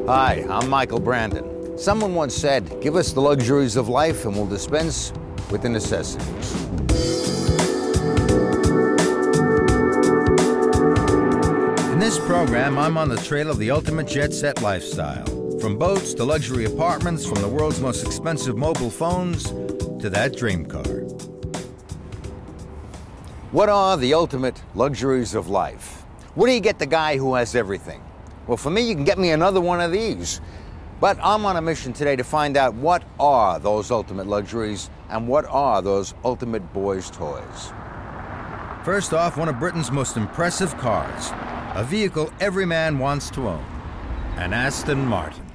Hi, I'm Michael Brandon. Someone once said, give us the luxuries of life and we'll dispense with the necessities. In this program, I'm on the trail of the ultimate jet set lifestyle. From boats to luxury apartments, from the world's most expensive mobile phones to that dream car. What are the ultimate luxuries of life? Where do you get the guy who has everything? Well, for me, you can get me another one of these. But I'm on a mission today to find out what are those ultimate luxuries and what are those ultimate boys' toys. First off, one of Britain's most impressive cars. A vehicle every man wants to own. An Aston Martin.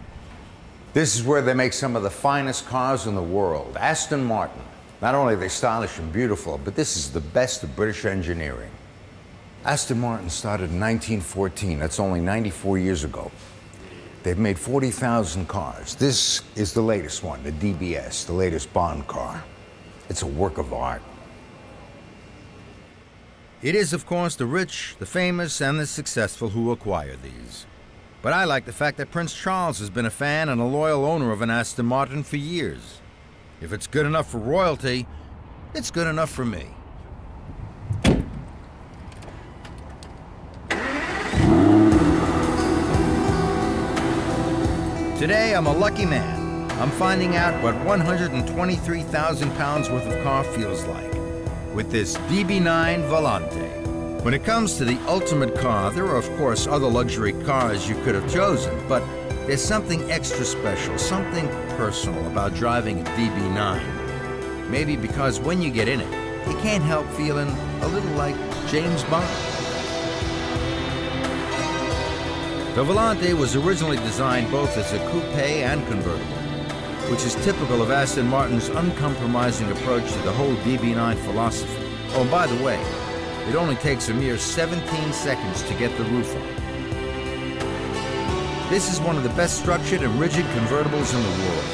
This is where they make some of the finest cars in the world. Aston Martin. Not only are they stylish and beautiful, but this is the best of British engineering. Aston Martin started in 1914. That's only 94 years ago. They've made 40,000 cars. This is the latest one, the DBS, the latest Bond car. It's a work of art. It is, of course, the rich, the famous, and the successful who acquire these. But I like the fact that Prince Charles has been a fan and a loyal owner of an Aston Martin for years. If it's good enough for royalty, it's good enough for me. Today, I'm a lucky man. I'm finding out what 123,000 pounds worth of car feels like with this DB9 Volante. When it comes to the ultimate car, there are, of course, other luxury cars you could have chosen, but there's something extra special, something personal about driving a DB9. Maybe because when you get in it, you can't help feeling a little like James Bond. The Volante was originally designed both as a coupe and convertible, which is typical of Aston Martin's uncompromising approach to the whole DB9 philosophy. Oh, and by the way, it only takes a mere 17 seconds to get the roof on. This is one of the best structured and rigid convertibles in the world.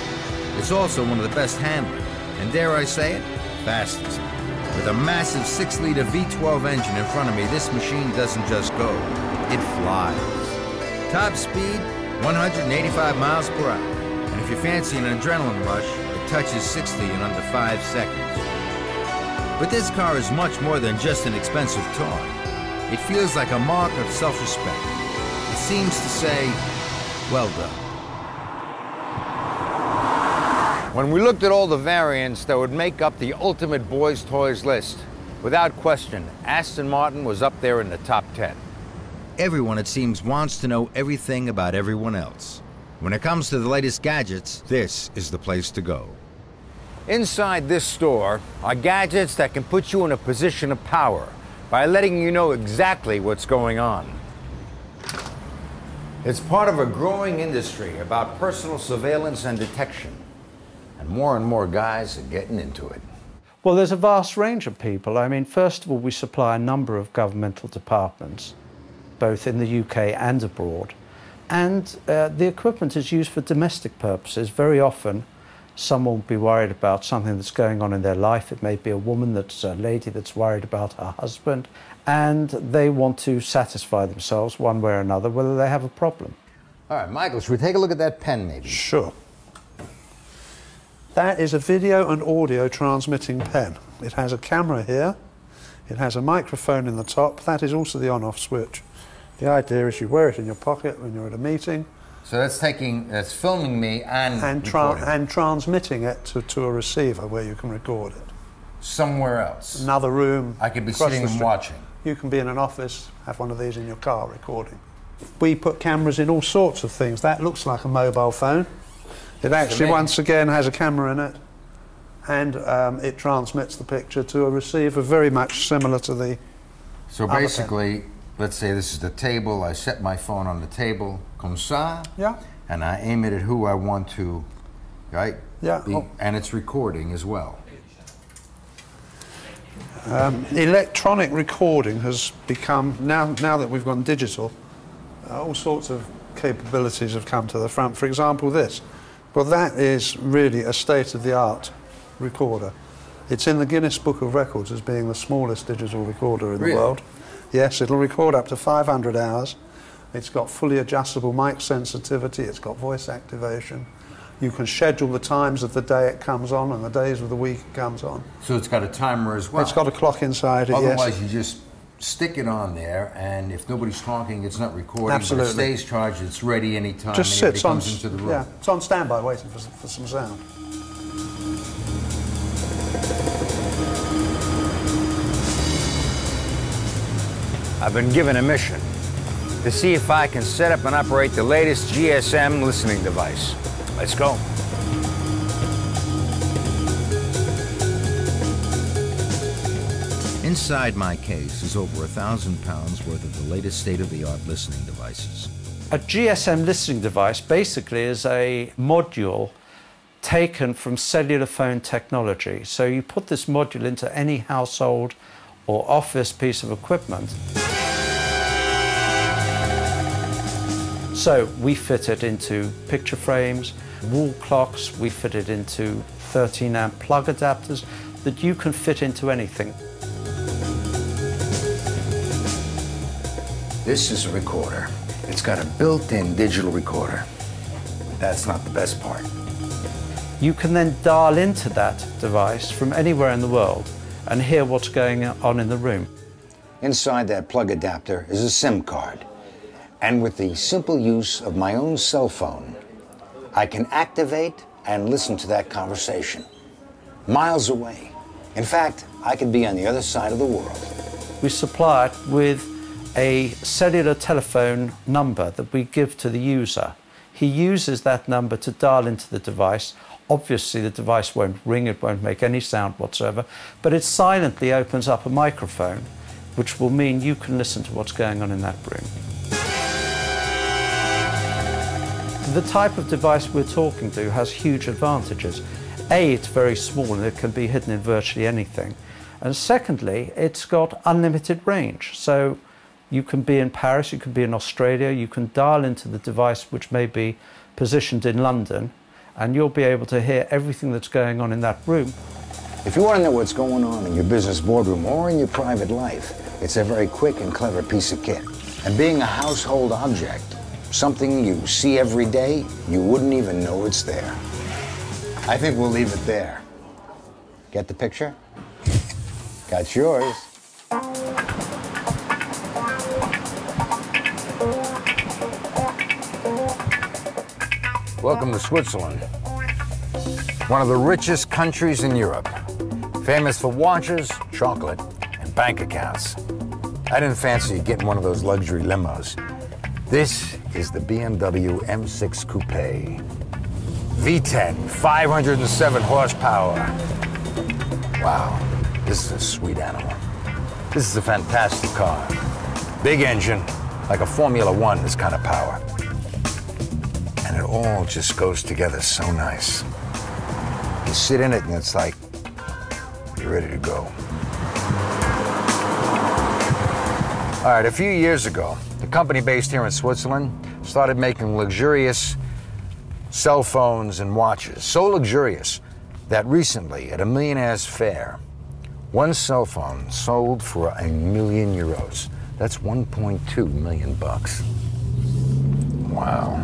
It's also one of the best handling, and dare I say it, fastest. With a massive 6-liter V12 engine in front of me, this machine doesn't just go, it flies. Top speed, 185 miles per hour. And if you fancy an adrenaline rush, it touches 60 in under 5 seconds. But this car is much more than just an expensive toy. It feels like a mark of self-respect. It seems to say, well done. When we looked at all the variants that would make up the ultimate boys' toys list, without question, Aston Martin was up there in the top 10. Everyone, it seems, wants to know everything about everyone else. When it comes to the latest gadgets, this is the place to go. Inside this store are gadgets that can put you in a position of power by letting you know exactly what's going on. It's part of a growing industry about personal surveillance and detection, and more guys are getting into it. Well, there's a vast range of people. I mean, first of all, we supply a number of governmental departments, both in the UK and abroad. And the equipment is used for domestic purposes. Very often, someone will be worried about something that's going on in their life. It may be a woman that's a lady that's worried about her husband, and they want to satisfy themselves one way or another whether they have a problem. All right, Michael, should we take a look at that pen maybe? Sure. That is a video and audio transmitting pen. It has a camera here. It has a microphone in the top. That is also the on-off switch. The idea is you wear it in your pocket when you're at a meeting. So that's filming me and transmitting it to a receiver where you can record it. Somewhere else. Another room. I could be sitting and watching. You can be in an office, have one of these in your car recording. We put cameras in all sorts of things. That looks like a mobile phone. It actually, once again, has a camera in it, and it transmits the picture to a receiver very much similar to the So basically, let's say this is the table. I set my phone on the table, comme ça, yeah, and I aim it at who I want to, right? Yeah. And it's recording as well. Electronic recording has become, now that we've gone digital, all sorts of capabilities have come to the front. For example, this. Well, that is really a state-of-the-art recorder. It's in the Guinness Book of Records as being the smallest digital recorder in the world. Yes, it'll record up to 500 hours It's got fully adjustable mic sensitivity, it's got voice activation. You can schedule the times of the day it comes on and the days of the week it comes on. So it's got a timer as well? It's got a clock inside it, Otherwise, yes. you just stick it on there, and if nobody's talking, it's not recording. Absolutely. But it stays charged, it's ready anytime Just anybody sits on, comes into the room. yeah, it's on standby waiting for some sound. I've been given a mission to see if I can set up and operate the latest GSM listening device. Let's go. Inside my case is over 1,000 pounds worth of the latest state-of-the-art listening devices. A GSM listening device basically is a module taken from cellular phone technology. So you put this module into any household or office piece of equipment. So we fit it into picture frames, wall clocks, we fit it into 13-amp plug adapters that you can fit into anything. This is a recorder. It's got a built-in digital recorder. That's not the best part. You can then dial into that device from anywhere in the world and hear what's going on in the room. Inside that plug adapter is a SIM card. And with the simple use of my own cell phone, I can activate and listen to that conversation miles away. In fact, I could be on the other side of the world. We supply it with a cellular telephone number that we give to the user. He uses that number to dial into the device. Obviously, the device won't ring, it won't make any sound whatsoever, but it silently opens up a microphone, which will mean you can listen to what's going on in that room. The type of device we're talking to has huge advantages. A, it's very small and it can be hidden in virtually anything. And secondly, it's got unlimited range. So you can be in Paris, you can be in Australia, you can dial into the device which may be positioned in London, and you'll be able to hear everything that's going on in that room. If you want to know what's going on in your business boardroom or in your private life, it's a very quick and clever piece of kit. And being a household object, something you see every day, you wouldn't even know it's there. I think we'll leave it there. Get the picture? Got yours. Welcome to Switzerland, one of the richest countries in Europe, famous for watches, chocolate, and bank accounts. I didn't fancy getting one of those luxury limos. This is the BMW M6 Coupe. V10, 507 horsepower. Wow, this is a sweet animal. This is a fantastic car. Big engine, like a Formula One, this kind of power. And it all just goes together so nice. You sit in it and it's like you're ready to go. All right, a few years ago, the company based here in Switzerland started making luxurious cell phones and watches. So luxurious that recently, at a millionaire's fair, one cell phone sold for €1 million. That's 1.2 million bucks. Wow.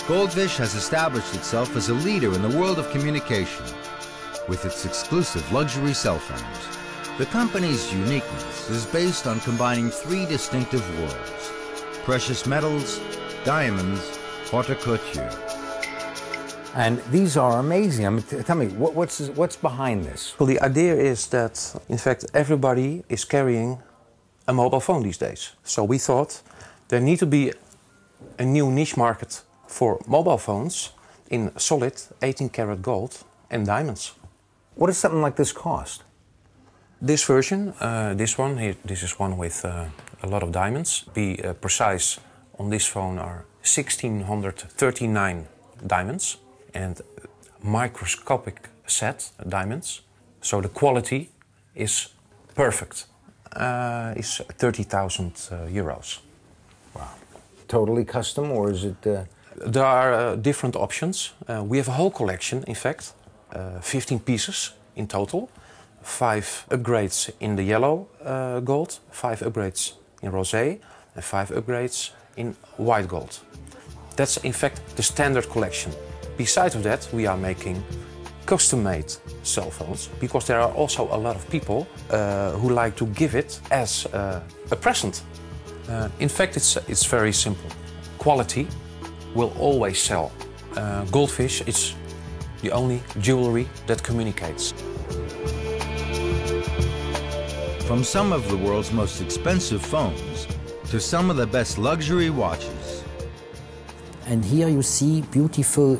Goldfish has established itself as a leader in the world of communication with its exclusive luxury cell phones. The company's uniqueness is based on combining three distinctive worlds: precious metals, diamonds, haute couture. And these are amazing. I mean, tell me, what's behind this? Well, the idea is that, in fact, everybody is carrying a mobile phone these days. So we thought there need to be a new niche market for mobile phones in solid 18-karat gold and diamonds. What does something like this cost? This version, this one here, this is one with a lot of diamonds. Be precise, on this phone are 1,639 diamonds and microscopic set diamonds. So the quality is perfect. Is 30,000 euros. Wow. Totally custom, or is it? There are different options. We have a whole collection, in fact, 15 pieces in total, 5 upgrades in the yellow gold, 5 upgrades in rosé, and 5 upgrades in white gold. That's in fact the standard collection. Besides of that, we are making custom-made cell phones, because there are also a lot of people who like to give it as a present. In fact, it's very simple. Quality will always sell. Goldfish is the only jewelry that communicates. From some of the world's most expensive phones to some of the best luxury watches. And here you see beautiful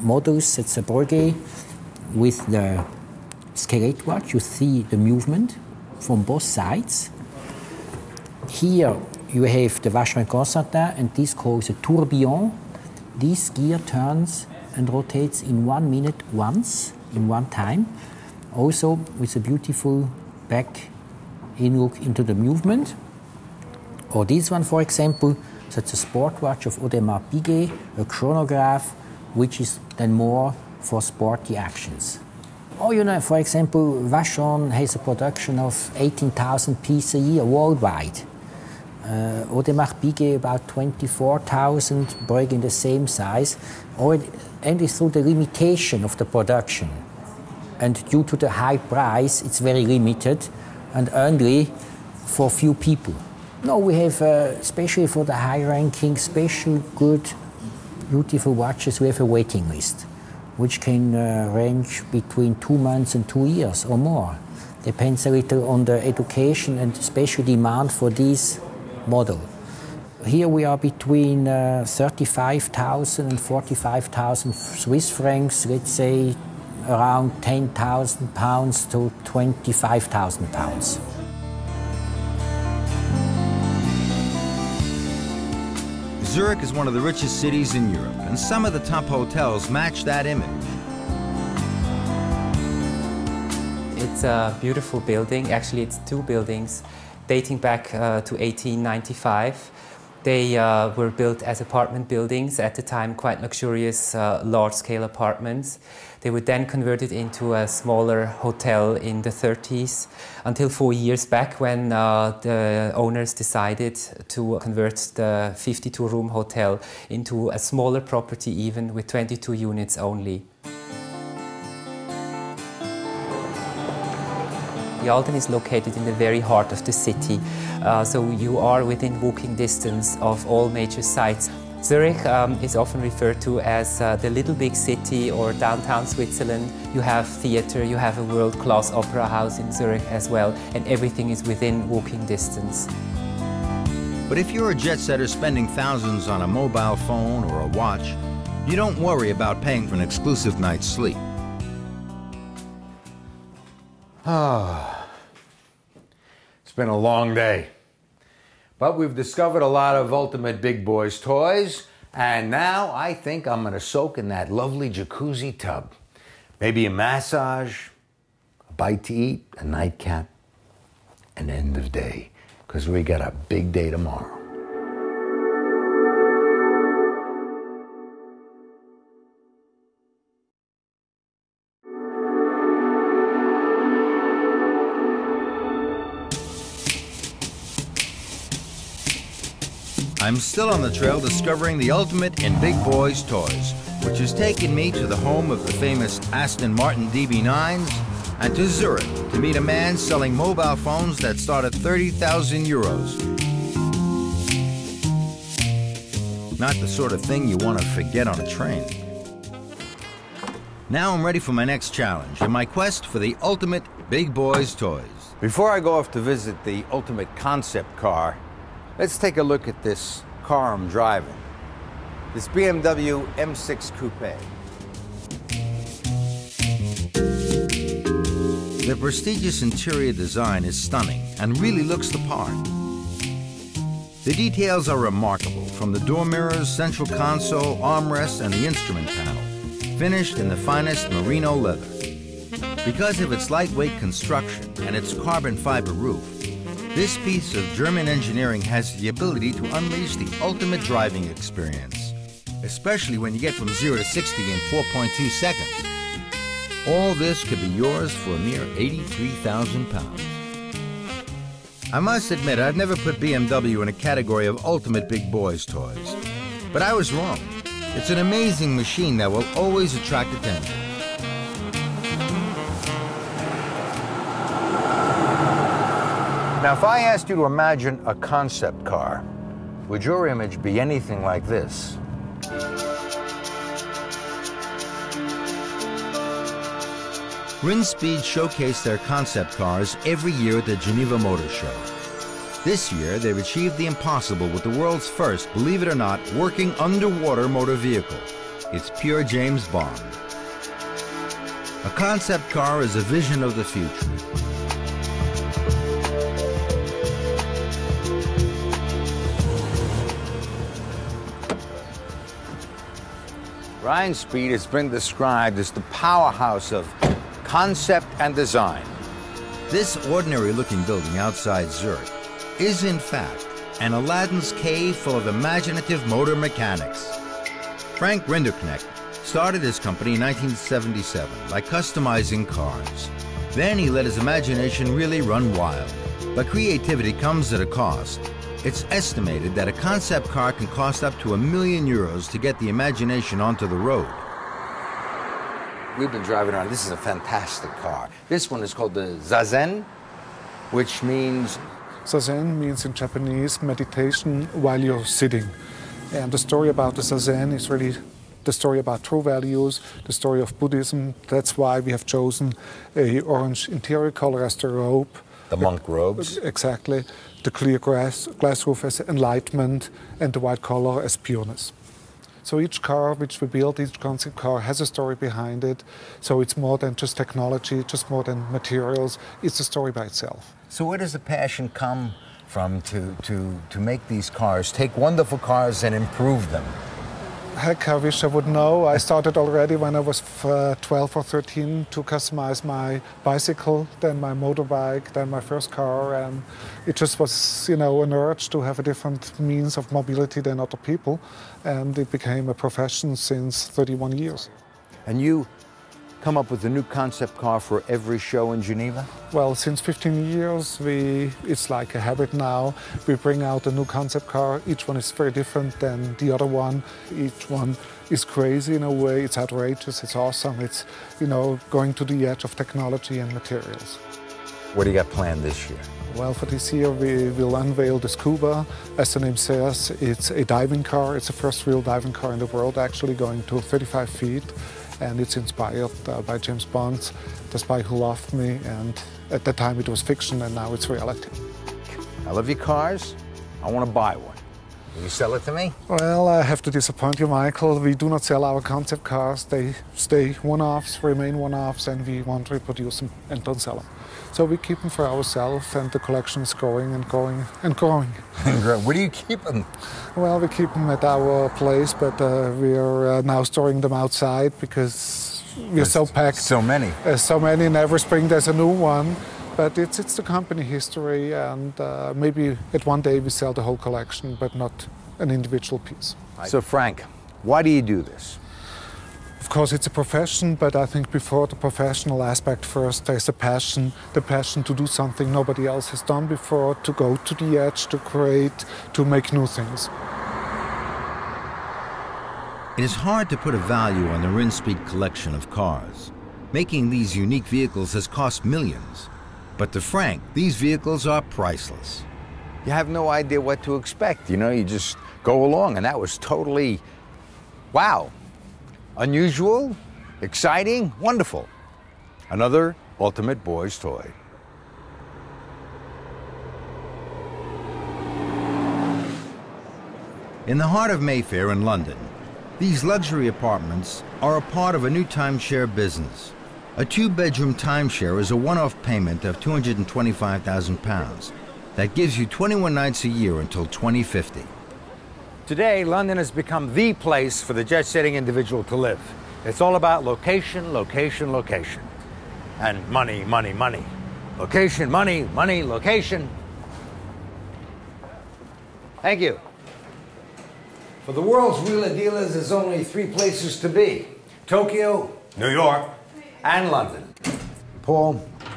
models at the Breguet with the Skelett watch. You see the movement from both sides. Here you have the Vacherin Constantin, and this calls a tourbillon. This gear turns and rotates in 1 minute once, in one time. Also with a beautiful back in look into the movement. Or this one, for example, that's a sport watch of Audemars Piguet, a chronograph, which is then more for sporty actions. Or, you know, for example, Vacheron has a production of 18,000 pieces a year worldwide. Audemars Piguet about 24,000, Breguet in the same size. And it's through the limitation of the production. And due to the high price, it's very limited and only for few people. No, we have, especially for the high-ranking, special, good, beautiful watches, we have a waiting list, which can range between 2 months and 2 years or more. Depends a little on the education and special demand for this model. Here we are between 35,000 and 45,000 Swiss francs, let's say around 10,000 pounds to 25,000 pounds. Zurich is one of the richest cities in Europe, and some of the top hotels match that image. It's a beautiful building. Actually, it's 2 buildings dating back to 1895. They were built as apartment buildings, at the time quite luxurious, large-scale apartments. They were then converted into a smaller hotel in the 30s, until 4 years back when the owners decided to convert the 52-room hotel into a smaller property, even with 22 units only. The Alten is located in the very heart of the city, so you are within walking distance of all major sites. Zurich is often referred to as the little big city or downtown Switzerland. You have theatre, you have a world-class opera house in Zurich as well, and everything is within walking distance. But if you're a jet setter spending thousands on a mobile phone or a watch, you don't worry about paying for an exclusive night's sleep. It's been a long day, but we've discovered a lot of ultimate big boys toys, and now I think I'm gonna soak in that lovely jacuzzi tub. Maybe a massage, a bite to eat, a nightcap, an end of day, because we got a big day tomorrow. I'm still on the trail discovering the ultimate in big boys toys, which has taken me to the home of the famous Aston Martin DB9s and to Zurich to meet a man selling mobile phones that start at 30,000 euros. Not the sort of thing you want to forget on a train. Now I'm ready for my next challenge in my quest for the ultimate big boys toys. Before I go off to visit the ultimate concept car, let's take a look at this car I'm driving. This BMW M6 Coupe. The prestigious interior design is stunning and really looks the part. The details are remarkable, from the door mirrors, central console, armrests, and the instrument panel, finished in the finest merino leather. Because of its lightweight construction and its carbon fiber roof, this piece of German engineering has the ability to unleash the ultimate driving experience, especially when you get from 0 to 60 in 4.2 seconds. All this could be yours for a mere 83,000 pounds. I must admit, I've never put BMW in a category of ultimate big boys' toys. But I was wrong. It's an amazing machine that will always attract attention. Now, if I asked you to imagine a concept car, would your image be anything like this? Rinspeed showcase their concept cars every year at the Geneva Motor Show. This year, they've achieved the impossible with the world's first, believe it or not, working underwater motor vehicle. It's pure James Bond. A concept car is a vision of the future. Rinspeed has been described as the powerhouse of concept and design. This ordinary-looking building outside Zurich is, in fact, an Aladdin's cave full of imaginative motor mechanics. Frank Rinderknecht started his company in 1977 by customizing cars. Then he let his imagination really run wild. But creativity comes at a cost. It's estimated that a concept car can cost up to €1 million to get the imagination onto the road. We've been driving around. This is a fantastic car. This one is called the Zazen, which means... Zazen means in Japanese meditation while you're sitting. And the story about the Zazen is really the story about true values, the story of Buddhism. That's why we have chosen a orange interior color as the robe. The monk robes. Exactly. The clear glass roof as enlightenment and the white color as pureness. So each car which we build, each concept car has a story behind it. So it's more than just technology, just more than materials. It's a story by itself. So where does the passion come from to make these cars, take wonderful cars and improve them? Heck, I wish I would know. I started already when I was 12 or 13 to customize my bicycle, then my motorbike, then my first car. And it just was, an urge to have a different means of mobility than other people. And it became a profession since 31 years. And you come up with a new concept car for every show in Geneva? Well, since 15 years, it's like a habit now. We bring out a new concept car. Each one is very different than the other one. Each one is crazy in a way. It's outrageous, it's awesome. It's, going to the edge of technology and materials. What do you got planned this year? Well, for this year, we will unveil the Scuba. As the name says, it's a diving car. It's the first real diving car in the world, actually going to 35 feet. And it's inspired by James Bond, The Spy Who Loved Me, and at that time it was fiction and now it's reality. I love your cars. I want to buy one. Will you sell it to me? Well, I have to disappoint you, Michael. We do not sell our concept cars. They stay one-offs, remain one-offs, and we won't reproduce them and don't sell them. So we keep them for ourselves, and the collection is growing and growing and growing. Where do you keep them? Well, we keep them at our place, but we are now storing them outside because we're so packed. So many. So many, and every spring there's a new one. But it's the company history, and maybe at one day we sell the whole collection, but not an individual piece. So Frank, why do you do this? Of course, it's a profession, but I think before the professional aspect first, there's the passion to do something nobody else has done before, to go to the edge, to create, to make new things. It is hard to put a value on the Rinspeed collection of cars. Making these unique vehicles has cost millions. But to Frank, these vehicles are priceless. You have no idea what to expect. You just go along, and that was totally, wow. Unusual, exciting, wonderful. Another ultimate boy's toy. In the heart of Mayfair in London, these luxury apartments are a part of a new timeshare business. A two-bedroom timeshare is a one-off payment of £225,000. That gives you 21 nights a year until 2050. Today, London has become the place for the jet-setting individual to live. It's all about location, location, location. And money, money, money. Location, money, money, location. Thank you. For the world's wheeler dealers, there's only three places to be: Tokyo, New York, and London. Paul,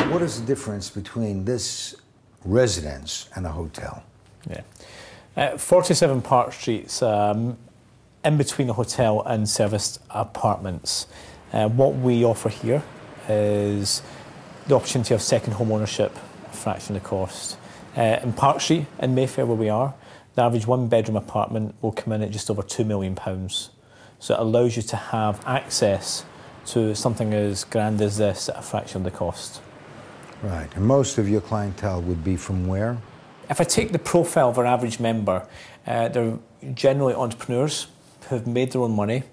what is the difference between this residence and a hotel? Yeah. 47 Park Street's in between a hotel and serviced apartments. What we offer here is the opportunity of second home ownership, a fraction of the cost. In Park Street, in Mayfair where we are, the average one-bedroom apartment will come in at just over £2 million. So it allows you to have access to something as grand as this at a fraction of the cost. Right, and most of your clientele would be from where? If I take the profile of our average member, they're generally entrepreneurs who have made their own money,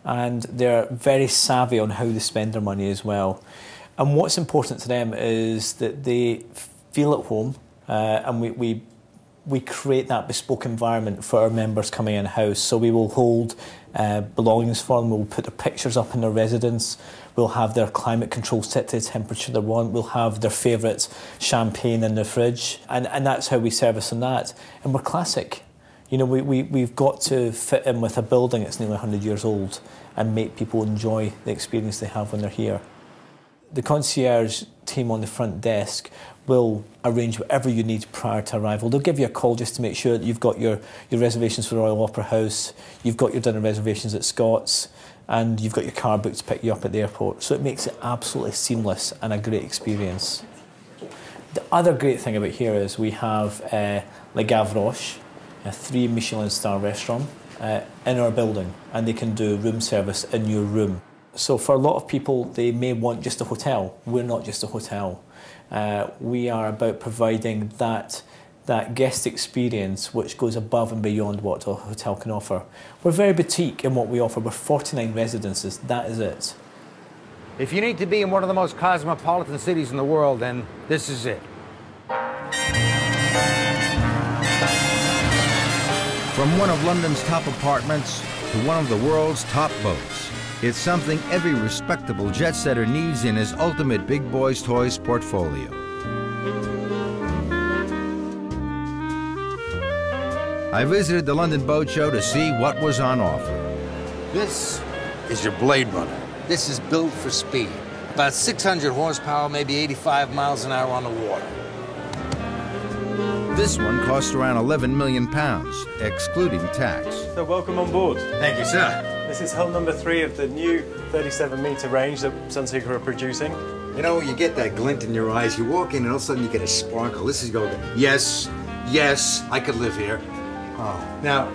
and they're very savvy on how they spend their money as well. And what's important to them is that they feel at home, and we create that bespoke environment for our members coming in-house. So we will hold belongings for them, we'll put their pictures up in their residence, we'll have their climate control set to the temperature they want, we'll have their favourite champagne in the fridge, and that's how we service on that. And we're classic. You know, we've got to fit in with a building that's nearly 100 years old and make people enjoy the experience they have when they're here. The concierge team on the front desk will arrange whatever you need prior to arrival. They'll give you a call just to make sure that you've got your reservations for Royal Opera House, you've got your dinner reservations at Scott's, and you've got your car booked to pick you up at the airport. So it makes it absolutely seamless and a great experience. The other great thing about here is we have Le Gavroche, a 3 Michelin star restaurant in our building, and they can do room service in your room. So for a lot of people, they may want just a hotel. We're not just a hotel. We are about providing that guest experience which goes above and beyond what a hotel can offer. We're very boutique in what we offer. We're 49 residences, that is it. If you need to be in one of the most cosmopolitan cities in the world, then this is it. From one of London's top apartments to one of the world's top boats, it's something every respectable jet setter needs in his ultimate Big Boys Toys portfolio. I visited the London Boat Show to see what was on offer. This is your Blade Runner. This is built for speed. About 600 horsepower, maybe 85 miles an hour on the water. This one costs around £11 million, excluding tax. So welcome on board. Thank you, sir. This is hull number 3 of the new 37-metre range that Sunseeker are producing. You know, you get that glint in your eyes. You walk in and all of a sudden you get a sparkle. This is going, yes, yes, I could live here. Oh. Now,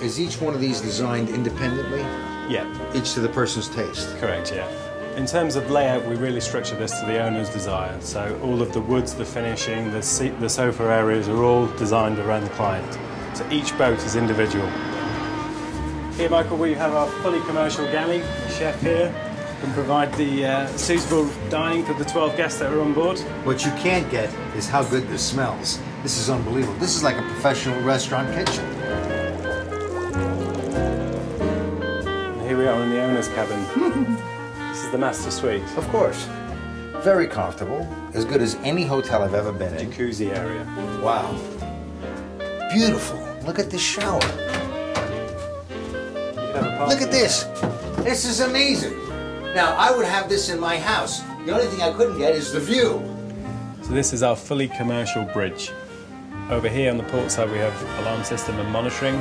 is each one of these designed independently? Yeah. Each to the person's taste? Correct, yeah. In terms of layout, we really structure this to the owner's desire. So all of the woods, the finishing, the seat, the sofa areas are all designed around the client. So each boat is individual. Here, Michael, we have our fully commercial galley. The chef here can provide the suitable dining for the 12 guests that are on board. What you can't get is how good this smells. This is unbelievable. This is like a professional restaurant kitchen. And here we are in the owner's cabin. This is the master suite. Of course. Very comfortable. As good as any hotel I've ever been in. Jacuzzi area. Wow. Beautiful. Look at this shower. Look at this. This is amazing. Now, I would have this in my house. The only thing I couldn't get is the view. So this is our fully commercial bridge. Over here on the port side we have alarm system and monitoring,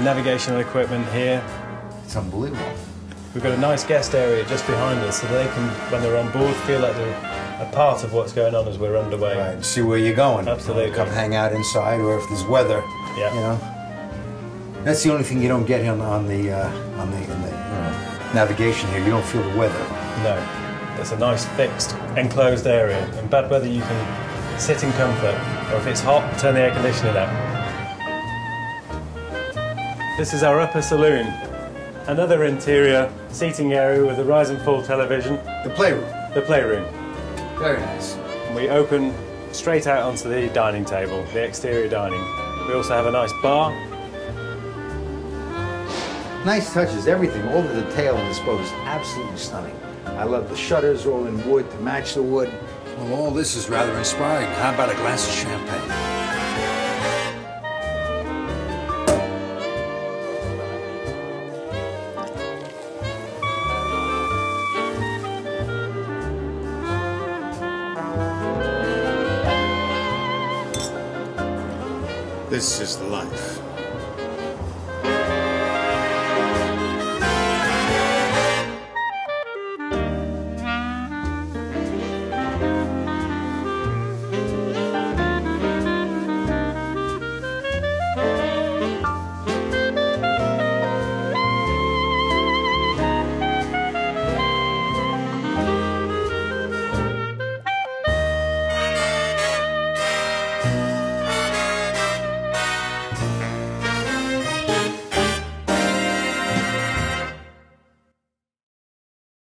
navigational equipment here. It's unbelievable. We've got a nice guest area just behind us so they can, when they're on board, feel like they're a part of what's going on as we're underway. Right, see where you're going. Absolutely. Come hang out inside, or if there's weather, yeah. You know. That's the only thing you don't get on the navigation here. You don't feel the weather. No. It's a nice fixed, enclosed area. In bad weather you can sit in comfort, or if it's hot, turn the air conditioning up. This is our upper saloon. Another interior seating area with a rise and fall television. The playroom. The playroom. Very nice. And we open straight out onto the dining table, the exterior dining. We also have a nice bar. Nice touches, everything. All the detail in this boat is absolutely stunning. I love the shutters all in wood to match the wood. Well, all this is rather inspiring. How about a glass of champagne? This is the life.